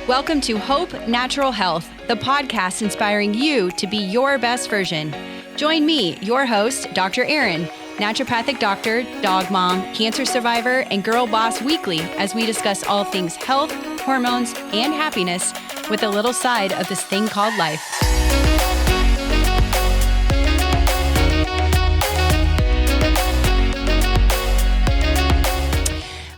Welcome to Hope Natural Health, the podcast inspiring you to be your best version. Join me, your host, Dr. Erin, naturopathic doctor, dog mom, cancer survivor, and girl boss weekly as we discuss all things health, hormones, and happiness with a little side of this thing called life.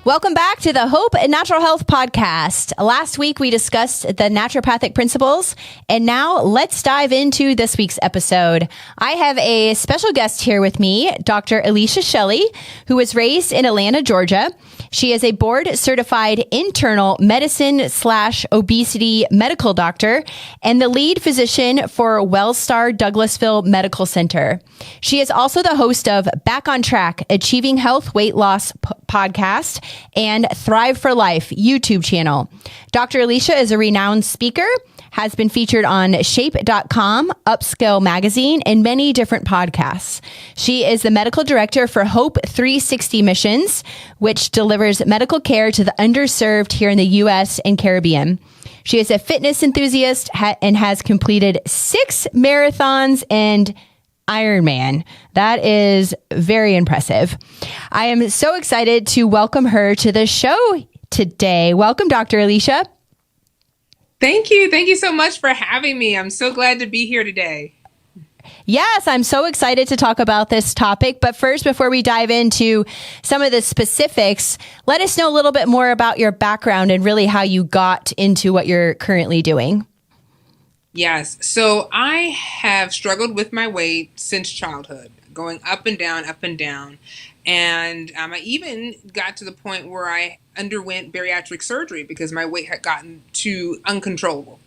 Welcome back to the Hope and Natural Health podcast. Last week, we discussed the naturopathic principles, and now let's dive into this week's episode. I have a special guest here with me, Dr. Alicia Shelly, who was raised in Atlanta, Georgia. She is a board-certified internal medicine / obesity medical doctor and the lead physician for Wellstar Douglasville Medical Center. She is also the host of Back on Track, Achieving Health Weight Loss podcast and Thrive for Life YouTube channel. Dr. Alicia is a renowned speaker, has been featured on shape.com, Upscale magazine, and many different podcasts. She is the medical director for Hope 360 Missions, which delivers medical care to the underserved here in the U.S. and Caribbean. She is a fitness enthusiast and has completed 6 marathons and Ironman. That is very impressive. I am so excited to welcome her to the show today. Welcome, Dr. Alicia. Thank you. Thank you so much for having me. I'm so glad to be here today. Yes, I'm so excited to talk about this topic. But first, before we dive into some of the specifics, let us know a little bit more about your background and really how you got into what you're currently doing. Yes. So I have struggled with my weight since childhood, going up and down, up and down. And I even got to the point where I underwent bariatric surgery because my weight had gotten too uncontrollable.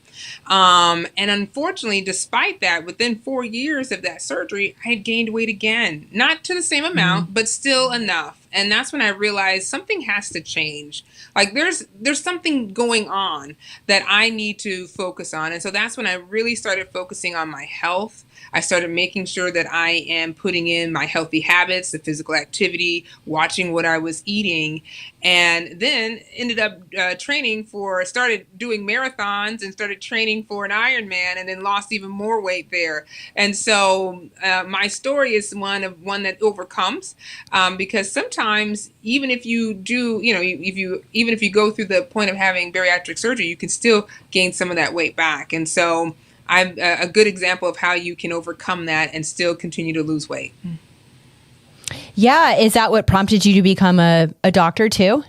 And unfortunately, despite that, within 4 years of that surgery, I had gained weight again, not to the same amount, but still enough. And that's when I realized something has to change. Like there's something going on that I need to focus on. And so that's when I really started focusing on my health. I started making sure that I am putting in my healthy habits, the physical activity, watching what I was eating, and then ended up started doing marathons and started training for an Ironman, and then lost even more weight there. And so my story is one that overcomes, because sometimes even if you do, even if you go through the point of having bariatric surgery, you can still gain some of that weight back. And so I'm a good example of how you can overcome that and still continue to lose weight. Yeah. Is that what prompted you to become a doctor too?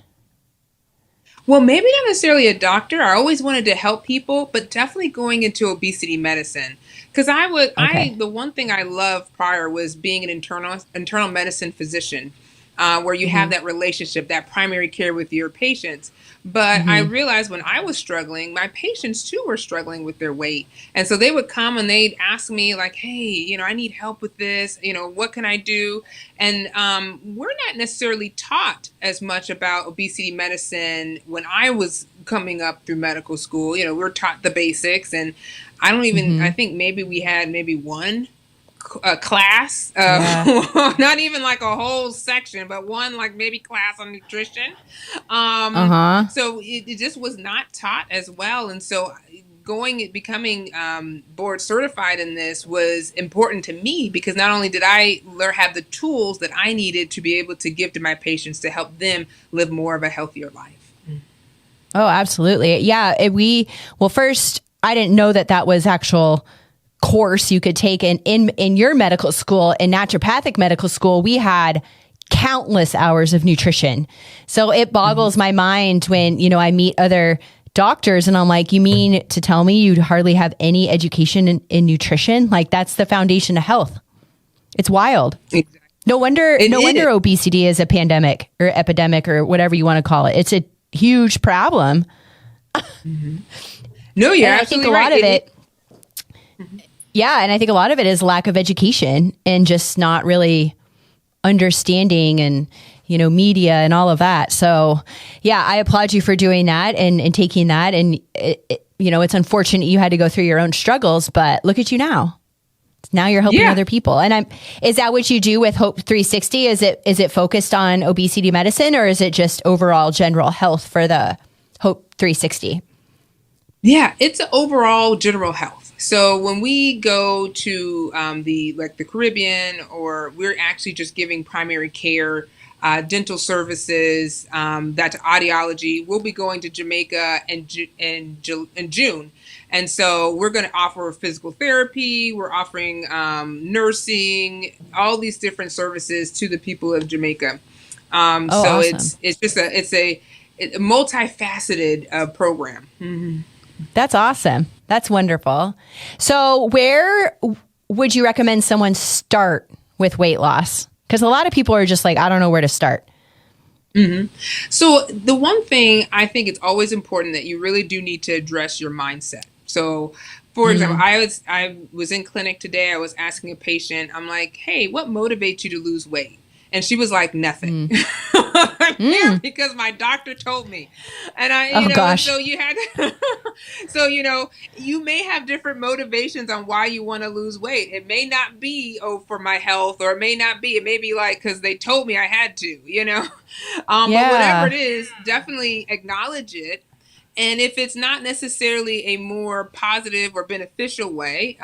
Well, maybe not necessarily a doctor. I always wanted to help people, but definitely going into obesity medicine. Because the one thing I loved prior was being an internal medicine physician, where you have that relationship, that primary care with your patients. But I realized when I was struggling, my patients too were struggling with their weight. And so they would come and they'd ask me like, hey, I need help with this. What can I do? And we're not necessarily taught as much about obesity medicine when I was coming up through medical school. We were taught the basics. And I think maybe we had one class, not even like a whole section, but one like maybe class on nutrition. So it just was not taught as well. And so becoming board certified in this was important to me because not only did I have the tools that I needed to be able to give to my patients to help them live more of a healthier life. Oh, absolutely. Yeah. First, I didn't know that was actual course you could take in your medical school. In naturopathic medical school, we had countless hours of nutrition. So it boggles my mind when, I meet other doctors and I'm like, you mean to tell me you hardly have any education in nutrition? Like that's the foundation of health. It's wild. Exactly. No wonder obesity is a pandemic or epidemic or whatever you want to call it. It's a huge problem. No, you're absolutely right. I think a lot of it. Yeah. And I think a lot of it is lack of education and just not really understanding and, media and all of that. So yeah, I applaud you for doing that and taking that. And it's unfortunate you had to go through your own struggles, but look at you now. Now you're helping other people. And is that what you do with Hope 360? Is it focused on obesity medicine or is it just overall general health for the Hope 360? Yeah, it's overall general health. So when we go to the Caribbean, or we're actually just giving primary care, dental services, that's audiology. We'll be going to Jamaica in June, and so we're going to offer physical therapy. We're offering nursing, all these different services to the people of Jamaica. Oh, So awesome. it's just a multifaceted program. Mm-hmm. That's awesome. That's wonderful. So where would you recommend someone start with weight loss? Because a lot of people are just like, I don't know where to start. Mm-hmm. So the one thing I think it's always important that you really do need to address your mindset. So, for example, Mm. I was in clinic today. I was asking a patient, I'm like, "Hey, what motivates you to lose weight?" And she was like, "Nothing." Mm. I'm here Mm. because my doctor told me. And Oh, gosh. so you had so you may have different motivations on why you want to lose weight. It may not be, oh, for my health, or it may be like because they told me I had to. But whatever it Yeah. is, definitely acknowledge it. And if it's not necessarily a more positive or beneficial way,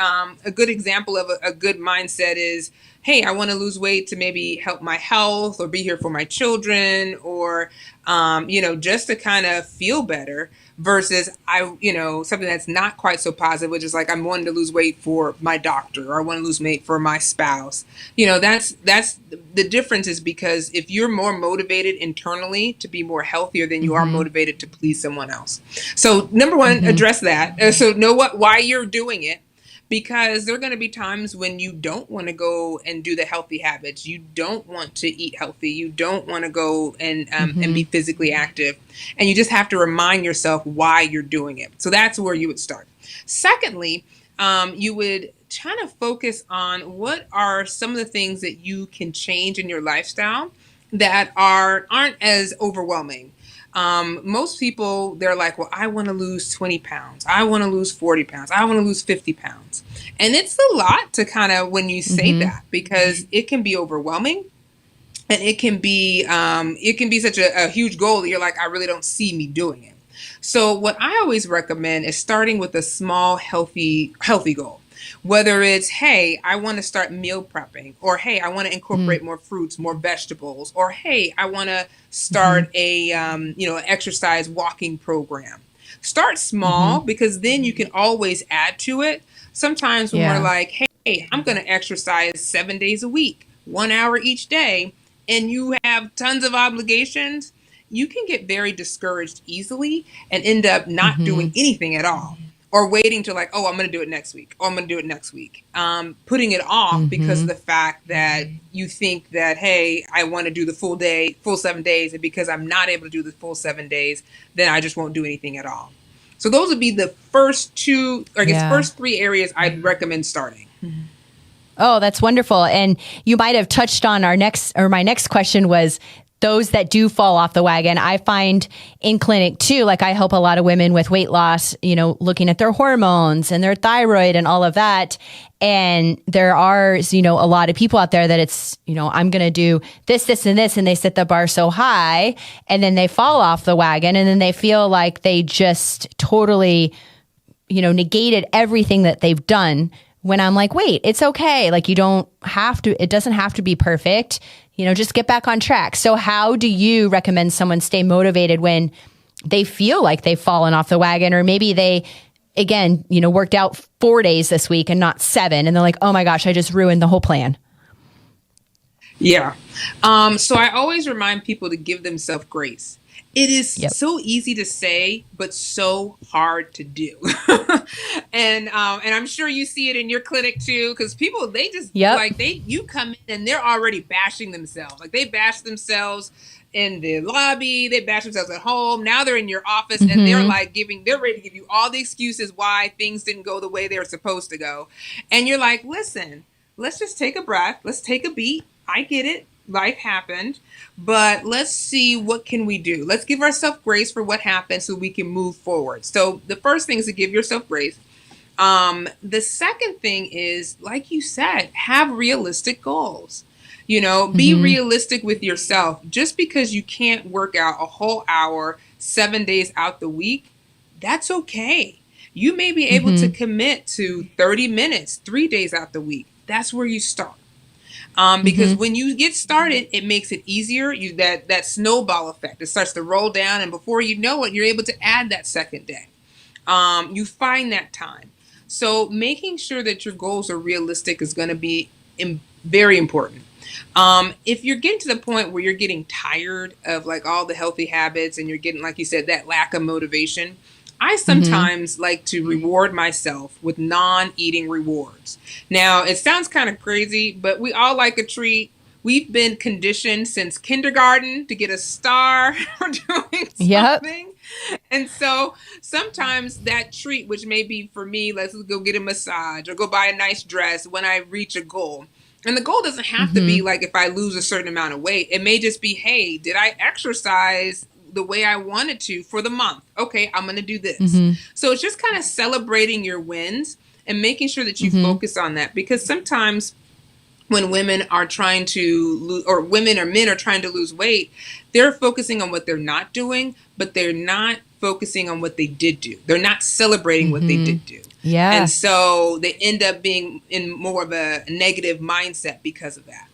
a good example of a good mindset is, hey, I want to lose weight to maybe help my health or be here for my children, or, just to kind of feel better, versus something that's not quite so positive, which is like, I'm wanting to lose weight for my doctor, or I want to lose weight for my spouse. That's the difference, is because if you're more motivated internally to be more healthier than you are Mm-hmm. motivated to please someone else. So number one, Mm-hmm. address that. So know why you're doing it, because there are going to be times when you don't want to go and do the healthy habits. You don't want to eat healthy. You don't want to go and Mm-hmm. be physically active, and you just have to remind yourself why you're doing it. So that's where you would start. Secondly, you would kind of focus on what are some of the things that you can change in your lifestyle that aren't as overwhelming. Most people, they're like, well, I want to lose 20 pounds. I want to lose 40 pounds. I want to lose 50 pounds. And it's a lot to kind of, when you say Mm-hmm. that, because it can be overwhelming, and it can be such a huge goal that you're like, I really don't see me doing it. So what I always recommend is starting with a small, healthy goal. Whether it's, hey, I want to start meal prepping, or hey, I want to incorporate more fruits, more vegetables, or hey, I want to Mm-hmm. start a exercise walking program. Start Mm-hmm. small, because then you can always add to it. Sometimes when we're Yeah. like, hey, I'm going to exercise 7 days a week, 1 hour each day, and you have tons of obligations, you can get very discouraged easily and end up not Mm-hmm. doing anything at all, or waiting to like, oh, I'm going to do it next week. Oh, I'm going to do it next week. Putting it off because Mm-hmm. of the fact that you think that, hey, I want to do the full 7 days. And because I'm not able to do the full 7 days, then I just won't do anything at all. So those would be the first two, or I guess Yeah. first three areas I'd recommend starting. Oh, that's wonderful. And you might have touched on my next question was those that do fall off the wagon. I find in clinic too, like I help a lot of women with weight loss, looking at their hormones and their thyroid and all of that. And there are, a lot of people out there that it's, I'm going to do this, this, and this. And they set the bar so high, and then they fall off the wagon, and then they feel like they just totally, negated everything that they've done. When I'm like, wait, it's okay. Like, it doesn't have to be perfect. Just get back on track. So how do you recommend someone stay motivated when they feel like they've fallen off the wagon, or maybe they, again, worked out 4 days this week and not 7. And they're like, oh my gosh, I just ruined the whole plan. Yeah. So I always remind people to give themselves grace. It is Yep. so easy to say, but so hard to do. And I'm sure you see it in your clinic too, because people, they just Yep. like you come in and they're already bashing themselves. Like, they bash themselves in the lobby, they bash themselves at home. Now they're in your office, and they're like they're ready to give you all the excuses why things didn't go the way they were supposed to go. And you're like, listen, let's just take a breath. Let's take a beat. I get it. Life happened, but let's see, what can we do? Let's give ourselves grace for what happened so we can move forward. So the first thing is to give yourself grace. The second thing is, like you said, have realistic goals. Be Mm-hmm. realistic with yourself. Just because you can't work out a whole hour, 7 days out the week, that's okay. You may be able to commit to 30 minutes, 3 days out the week. That's where you start. Because when you get started, it makes it easier. That snowball effect, it starts to roll down, and before you know it, you're able to add that second day. You find that time. So making sure that your goals are realistic is going to be very important. If you're getting to the point where you're getting tired of like all the healthy habits and you're getting, like you said, that lack of motivation, I sometimes like to reward myself with non-eating rewards. Now, it sounds kind of crazy, but we all like a treat. We've been conditioned since kindergarten to get a star for doing something. Yep. And so sometimes that treat, which may be for me, let's go get a massage or go buy a nice dress when I reach a goal. And the goal doesn't have to be like if I lose a certain amount of weight. It may just be, hey, did I exercise the way I wanted to for the month? Okay, I'm going to do this. So it's just kind of celebrating your wins and making sure that you focus on that. Because sometimes when women are trying to lose, or women or men are trying to lose weight, they're focusing on what they're not doing, but they're not focusing on what they did do. They're not celebrating what they did do. Yeah. And so they end up being in more of a negative mindset because of that.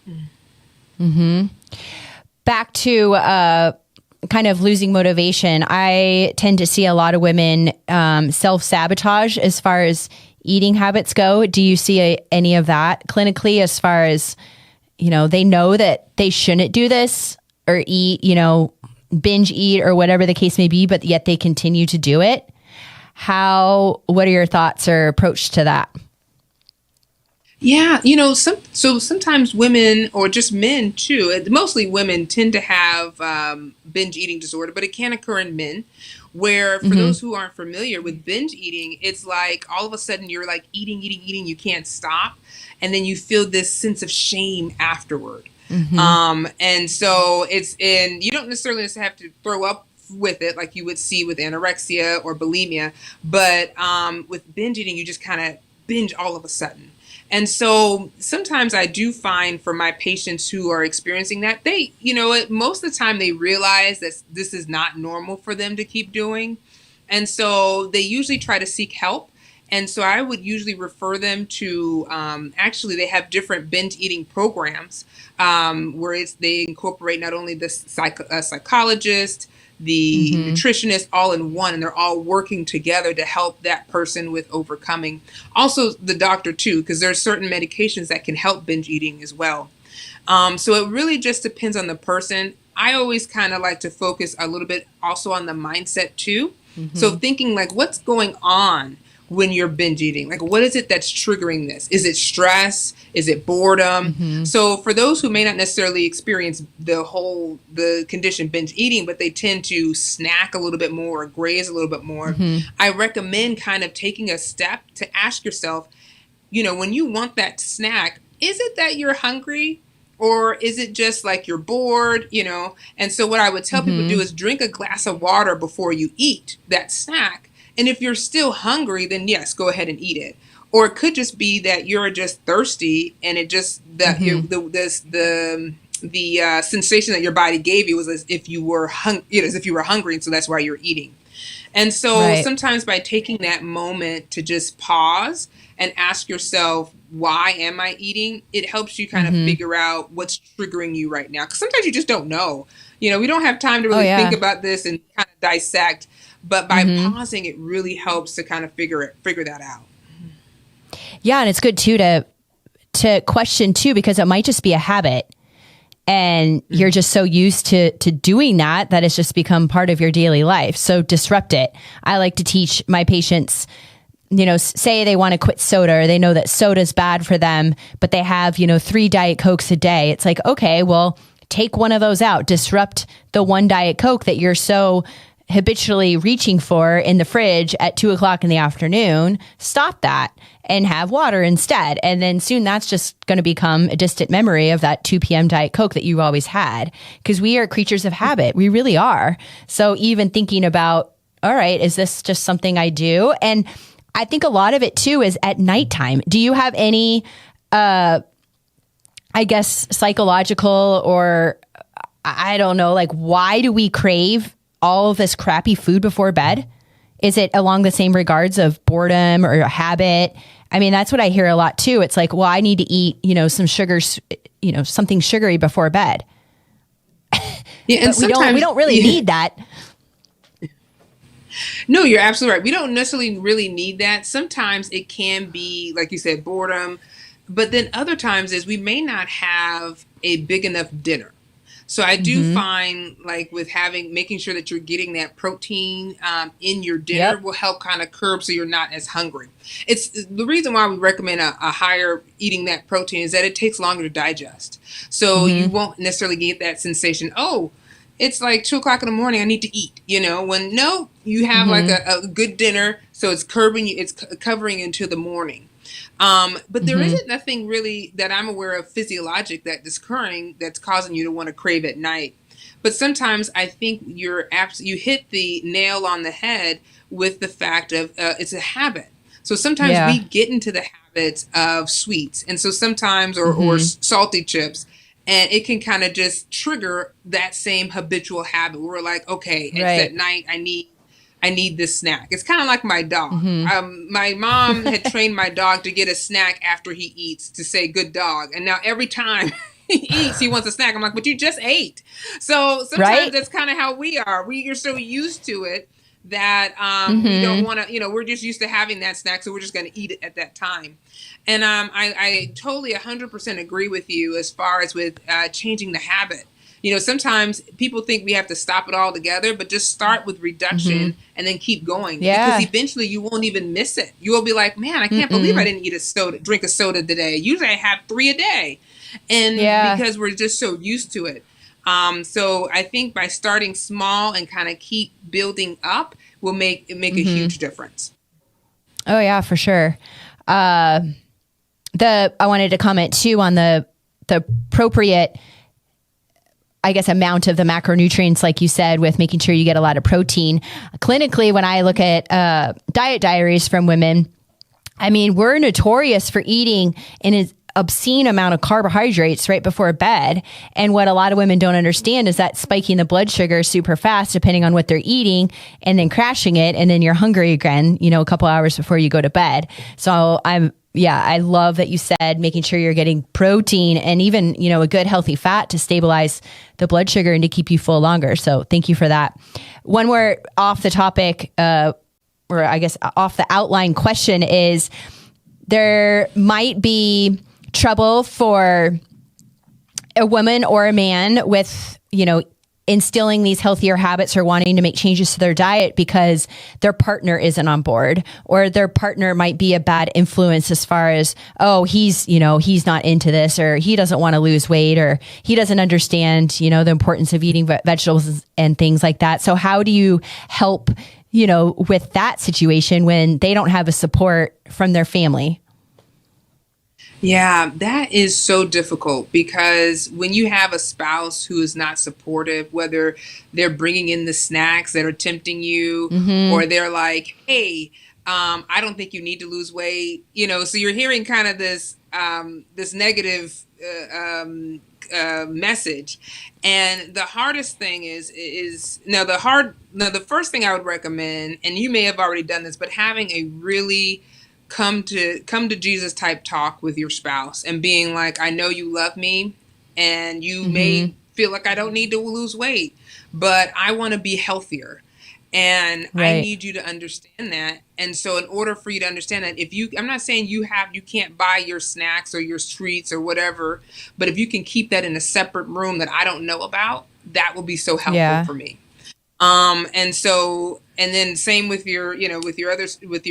Back to kind of losing motivation. I tend to see a lot of women self-sabotage as far as eating habits go. Do you see any of that clinically as far as, they know that they shouldn't do this or eat, binge eat or whatever the case may be, but yet they continue to do it? What are your thoughts or approach to that? Yeah, so sometimes women or just men too, mostly women tend to have binge eating disorder, but it can occur in men where for those who aren't familiar with binge eating, it's like all of a sudden you're like eating, you can't stop. And then you feel this sense of shame afterward. And so you don't necessarily have to throw up with it like you would see with anorexia or bulimia, but with binge eating, you just kind of binge all of a sudden. And so sometimes I do find for my patients who are experiencing that, they, most of the time they realize that this is not normal for them to keep doing. And so they usually try to seek help. And so I would usually refer them to, actually they have different binge eating programs where they incorporate not only the psychologist, the nutritionist all in one, and they're all working together to help that person with overcoming. Also the doctor too, because there are certain medications that can help binge eating as well. So it really just depends on the person. I always kind of like to focus a little bit also on the mindset too. So thinking like, what's going on when you're binge eating? Like, what is it that's triggering this? Is it stress? Is it boredom? So for those who may not necessarily experience the condition binge eating, but they tend to snack a little bit more or graze a little bit more, I recommend kind of taking a step to ask yourself, when you want that snack, is it that you're hungry? Or is it just like you're bored, And so what I would tell people to do is drink a glass of water before you eat that snack. And if you're still hungry, then yes, go ahead and eat it. Or it could just be that you're just thirsty, and it just the sensation that your body gave you was as if you were hungry, and so that's why you're eating. And so sometimes by taking that moment to just pause and ask yourself, why am I eating? It helps you kind of figure out what's triggering you right now. Because sometimes you just don't know. We don't have time to really think about this and kind of dissect. But by pausing, it really helps to kind of figure that out. Yeah, and it's good too to question too, because it might just be a habit, and you're just so used to doing that it's just become part of your daily life. So disrupt it. I like to teach my patients, say they want to quit soda, or they know that soda is bad for them, but they have 3 Diet Cokes a day. It's like, okay, well, take one of those out. Disrupt the one Diet Coke that you're so habitually reaching for in the fridge at 2:00 in the afternoon. Stop that and have water instead. And then soon that's just going to become a distant memory of that 2 p.m. Diet Coke that you always had, because we are creatures of habit. We really are. So even thinking about, all right, is this just something I do? And I think a lot of it too is at nighttime. Do you have any, I guess, psychological or I don't know, like, why do we crave all of this crappy food before bed? Is it along the same regards of boredom or a habit? I mean, that's what I hear a lot too. It's like, well, I need to eat, some sugars, something sugary before bed. Yeah, and but we don't really need that. No, you're absolutely right. We don't necessarily really need that. Sometimes it can be, like you said, boredom. But then other times is we may not have a big enough dinner. So I do find like with making sure that you're getting that protein in your dinner will help kind of curb so you're not as hungry. It's the reason why we recommend a higher eating that protein is that it takes longer to digest. So you won't necessarily get that sensation, oh, it's like 2:00 in the morning, I need to eat, when no, you have like a good dinner. So it's covering into the morning. But there isn't nothing really that I'm aware of physiologic that's occurring that's causing you to want to crave at night. But sometimes I think you hit the nail on the head with the fact of it's a habit. So sometimes we get into the habits of sweets, and so sometimes or salty chips. And it can kind of just trigger that same habitual habit. We're like, okay, it's at night. I need this snack. It's kind of like my dog. My mom had trained my dog to get a snack after he eats to say good dog. And now every time he eats, he wants a snack. I'm like, but you just ate. So sometimes that's kind of how we are. We're so used to it that we don't want to, we're just used to having that snack. So we're just going to eat it at that time. And I totally 100% agree with you as far as with changing the habit. Sometimes people think we have to stop it all together, but just start with reduction and then keep going. Yeah. Because eventually you won't even miss it. You will be like, man, I can't believe I didn't drink a soda today. Usually I have 3 a day. And because we're just so used to it. So I think by starting small and kind of keep building up will make a huge difference. Oh yeah, for sure. I wanted to comment too on the appropriate, I guess, amount of the macronutrients, like you said, with making sure you get a lot of protein. Clinically, when I look at diet diaries from women, I mean, we're notorious for eating an obscene amount of carbohydrates right before bed. And what a lot of women don't understand is that spiking the blood sugar super fast, depending on what they're eating, and then crashing it. And then you're hungry again, a couple hours before you go to bed. So I love that you said making sure you're getting protein and even, a good healthy fat to stabilize the blood sugar and to keep you full longer. So thank you for that. One more off the topic, or I guess off the outline question is, there might be trouble for a woman or a man with, instilling these healthier habits or wanting to make changes to their diet because their partner isn't on board, or their partner might be a bad influence as far as, oh, he's not into this, or he doesn't want to lose weight, or he doesn't understand, the importance of eating vegetables and things like that. So how do you help, with that situation when they don't have a support from their family? Yeah, that is so difficult because when you have a spouse who is not supportive, whether they're bringing in the snacks that are tempting you, or they're like, hey, I don't think you need to lose weight, so you're hearing kind of this negative message. And the hardest thing is the first thing I would recommend, and you may have already done this, but having a really come to Jesus type talk with your spouse and being like, I know you love me and you may feel like I don't need to lose weight, but I want to be healthier. And I need you to understand that. And so in order for you to understand that, I'm not saying you can't buy your snacks or your treats or whatever, but if you can keep that in a separate room that I don't know about, that will be so helpful for me. And then same with your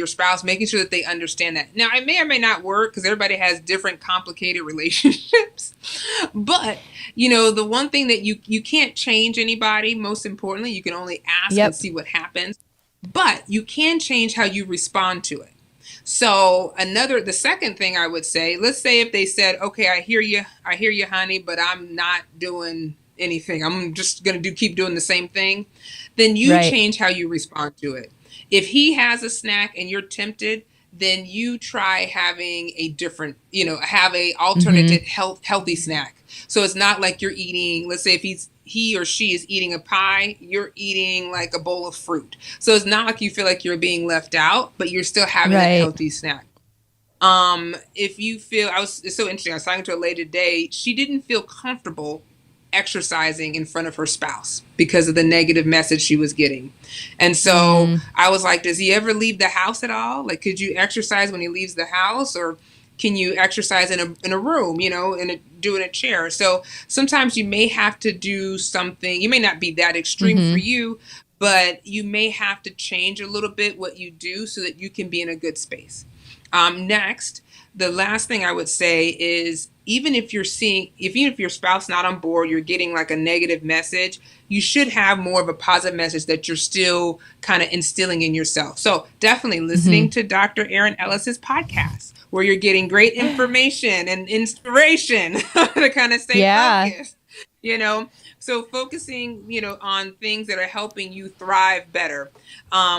spouse, making sure that they understand that. Now, it may or may not work because everybody has different complicated relationships. But, the one thing that you can't change anybody, most importantly, you can only ask and see what happens. But you can change how you respond to it. So the second thing I would say, let's say if they said, okay, I hear you, honey, but I'm not doing anything. I'm just going to keep doing the same thing. Then you change how you respond to it. If he has a snack and you're tempted, then you try having a different, have a alternative healthy snack. So it's not like you're eating, let's say if he or she is eating a pie, you're eating like a bowl of fruit. So it's not like you feel like you're being left out, but you're still having that healthy snack. If you feel, it's so interesting. I was talking to a lady today. She didn't feel comfortable exercising in front of her spouse because of the negative message she was getting. And so I was like, does he ever leave the house at all? Like, could you exercise when he leaves the house, or can you exercise in a room, do in a chair? So sometimes you may have to do something. You may not be that extreme for you, but you may have to change a little bit what you do so that you can be in a good space. Next, the last thing I would say is, even if your spouse not on board, you're getting like a negative message, you should have more of a positive message that you're still kind of instilling in yourself. So definitely listening to Dr. Erin Ellis's podcast, where you're getting great information and inspiration to kind of stay focused, So focusing, on things that are helping you thrive better,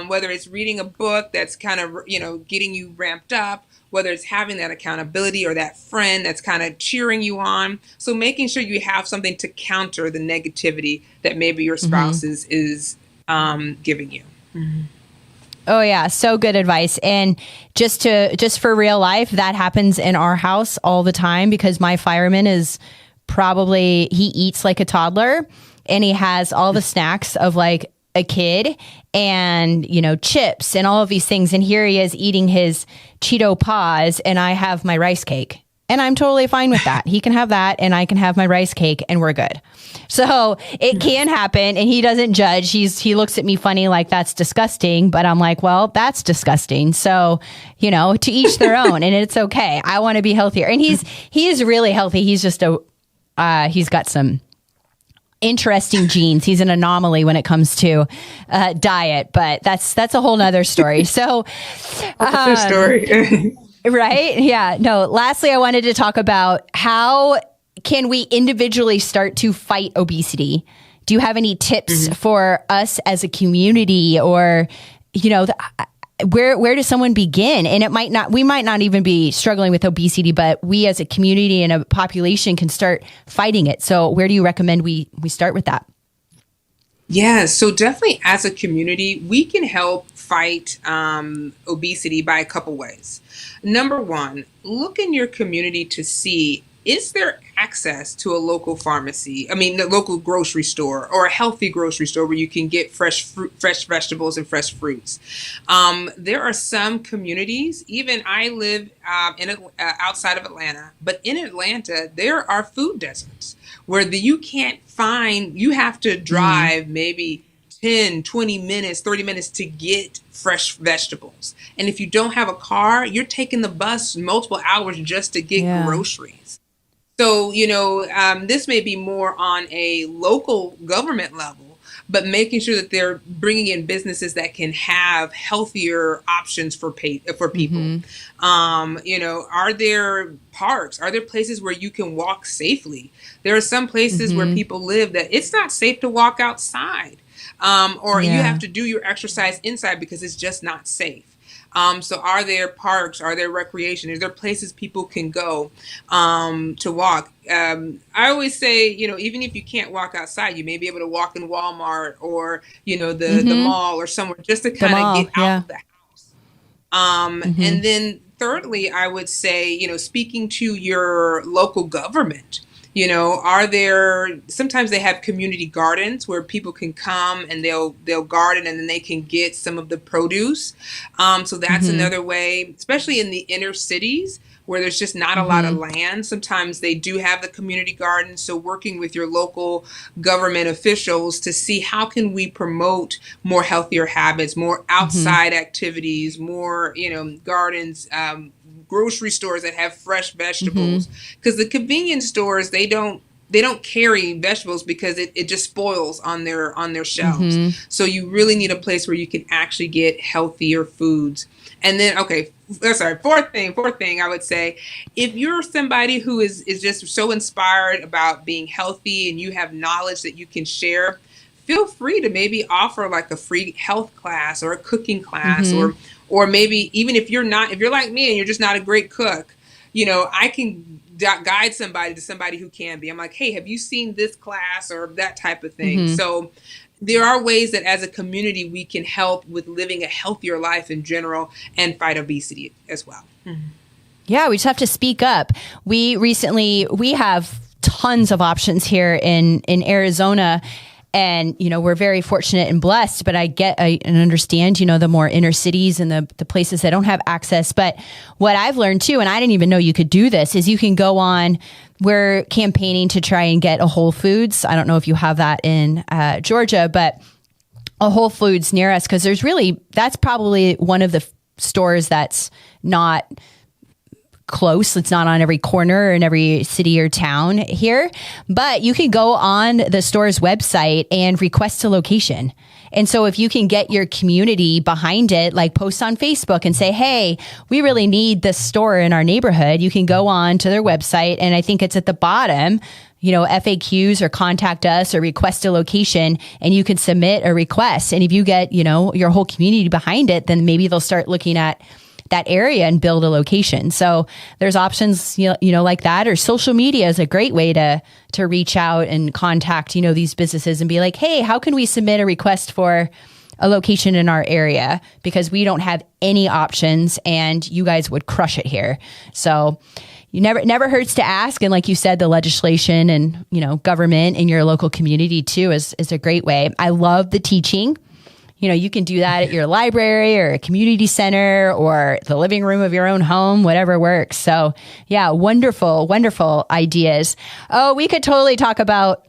whether it's reading a book that's kind of, getting you ramped up, whether it's having that accountability or that friend that's kind of cheering you on. So making sure you have something to counter the negativity that maybe your spouse is giving you. Oh yeah, so good advice. And just for real life, that happens in our house all the time, because my fireman is he eats like a toddler, and he has all the snacks of like a kid, and chips and all of these things, and here he is eating his Cheeto paws, and I have my rice cake, and I'm totally fine with that. He can have that, and I can have my rice cake, and we're good. So it can happen, and he doesn't judge. He looks at me funny like that's disgusting, but I'm like, well, that's disgusting. So, to each their own, and it's okay. I want to be healthier, and he is really healthy. He's just he's got some interesting genes. He's an anomaly when it comes to diet, but that's a whole nother story. So, story. Right? Yeah. No. Lastly, I wanted to talk about how can we individually start to fight obesity? Do you have any tips for us as a community, or where does someone begin? And we might not even be struggling with obesity, but we as a community and a population can start fighting it. So where do you recommend we start with that? Yeah, so definitely as a community, we can help fight obesity by a couple ways. Number one, look in your community to see, is there access to a local pharmacy? The local grocery store, or a healthy grocery store where you can get fresh vegetables and fresh fruits. There are some communities, even I live outside of Atlanta, but in Atlanta, there are food deserts where you have to drive maybe 10, 20 minutes, 30 minutes to get fresh vegetables. And if you don't have a car, you're taking the bus multiple hours just to get groceries. So, this may be more on a local government level, but making sure that they're bringing in businesses that can have healthier options for people. Are there parks? Are there places where you can walk safely? There are some places where people live that it's not safe to walk outside, you have to do your exercise inside because it's just not safe. So are there parks? Are there recreation? Is there places people can go to walk? I always say, even if you can't walk outside, you may be able to walk in Walmart or, the mall or somewhere, just to kind of get out of the house. And then thirdly, I would say, speaking to your local government. Sometimes they have community gardens where people can come and they'll garden, and then they can get some of the produce. So that's another way, especially in the inner cities where there's just not a lot of land. Sometimes they do have the community gardens. So working with your local government officials to see how can we promote more healthier habits, more outside activities, more, gardens, grocery stores that have fresh vegetables, because the convenience stores, they don't carry vegetables because it just spoils on their shelves. So you really need a place where you can actually get healthier foods. And then, fourth thing I would say, if you're somebody who is just so inspired about being healthy and you have knowledge that you can share, feel free to maybe offer like a free health class or a cooking class Or maybe even if you're like me and you're just not a great cook, I can guide somebody to somebody who can be. I'm like, hey, have you seen this class or that type of thing? Mm-hmm. So there are ways that as a community we can help with living a healthier life in general and fight obesity as well. Mm-hmm. Yeah, we just have to speak up. We have tons of options here in Arizona. And, we're very fortunate and blessed, but I get and understand, the more inner cities and the places that don't have access. But what I've learned too, and I didn't even know you could do this, is you can go on, we're campaigning to try and get a Whole Foods. I don't know if you have that in Georgia, but a Whole Foods near us, because that's probably one of the stores that's not close. It's not on every corner in every city or town here, but you can go on the store's website and request a location. And so if you can get your community behind it, like post on Facebook and say, hey, we really need this store in our neighborhood, you can go on to their website. And I think it's at the bottom, FAQs or contact us or request a location, and you can submit a request. And if you get, your whole community behind it, then maybe they'll start looking at that area and build a location. So there's options, like that, or social media is a great way to reach out and contact, these businesses and be like, hey, how can we submit a request for a location in our area? Because we don't have any options and you guys would crush it here. So it never hurts to ask. And like you said, the legislation and, government in your local community too is a great way. I love the teaching. You can do that at your library or a community center or the living room of your own home, whatever works. So yeah, wonderful, wonderful ideas. Oh, we could totally talk about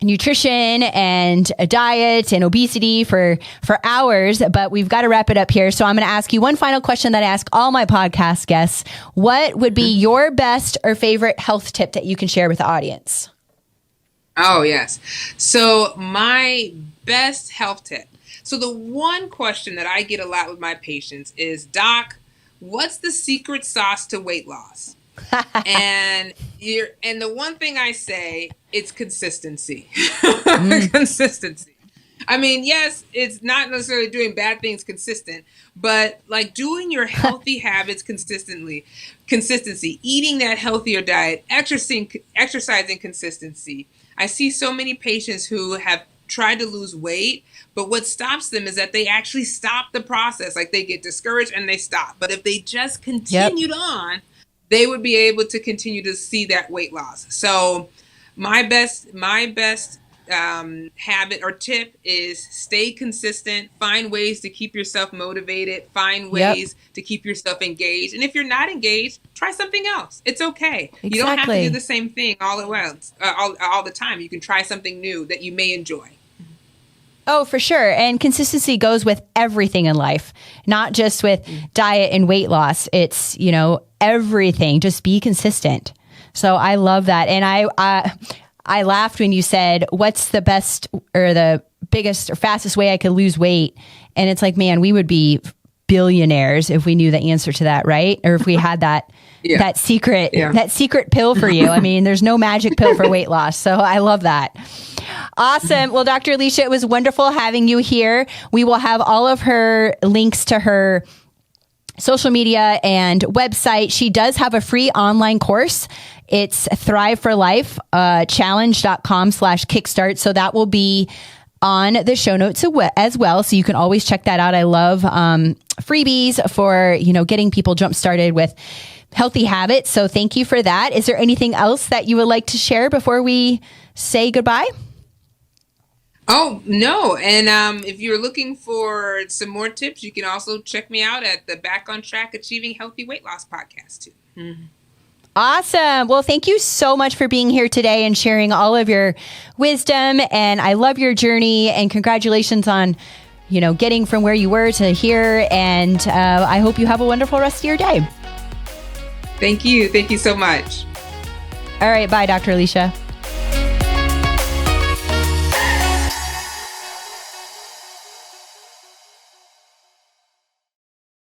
nutrition and a diet and obesity for hours, but we've got to wrap it up here. So I'm going to ask you one final question that I ask all my podcast guests. What would be your best or favorite health tip that you can share with the audience? Oh, yes. So my best health tip. So the one question that I get a lot with my patients is, Doc, what's the secret sauce to weight loss? and the one thing I say, it's consistency. Consistency. I mean, yes, it's not necessarily doing bad things consistent, but like doing your healthy habits consistency, eating that healthier diet, exercising consistency. I see so many patients who have tried to lose weight, but what stops them is that they actually stop the process. Like they get discouraged and they stop. But if they just continued on, they would be able to continue to see that weight loss. So my best habit or tip is stay consistent, find ways to keep yourself motivated, find ways to keep yourself engaged. And if you're not engaged, try something else. It's okay. Exactly. You don't have to do the same thing all at once, all the time. You can try something new that you may enjoy. Oh, for sure. And consistency goes with everything in life, not just with diet and weight loss. It's, everything. Just be consistent. So I love that. And I laughed when you said, what's the best or the biggest or fastest way I could lose weight? And it's like, man, we would be billionaires if we knew the answer to that, right? Or if we had that that secret pill for you. I mean, there's no magic pill for weight loss. So I love that. Awesome. Well, Dr. Alicia, it was wonderful having you here. We will have all of her links to her social media and website. She does have a free online course. It's Thrive for Life, challenge.com/kickstart. So that will be on the show notes as well. So you can always check that out. I love freebies for, getting people jump started with healthy habits. So thank you for that. Is there anything else that you would like to share before we say goodbye? Oh, no. And if you're looking for some more tips, you can also check me out at the Back on Track Achieving Healthy Weight Loss podcast too. Mm-hmm. Awesome. Well, thank you so much for being here today and sharing all of your wisdom. And I love your journey and congratulations on, getting from where you were to here. And I hope you have a wonderful rest of your day. Thank you. Thank you so much. All right. Bye, Dr. Alicia.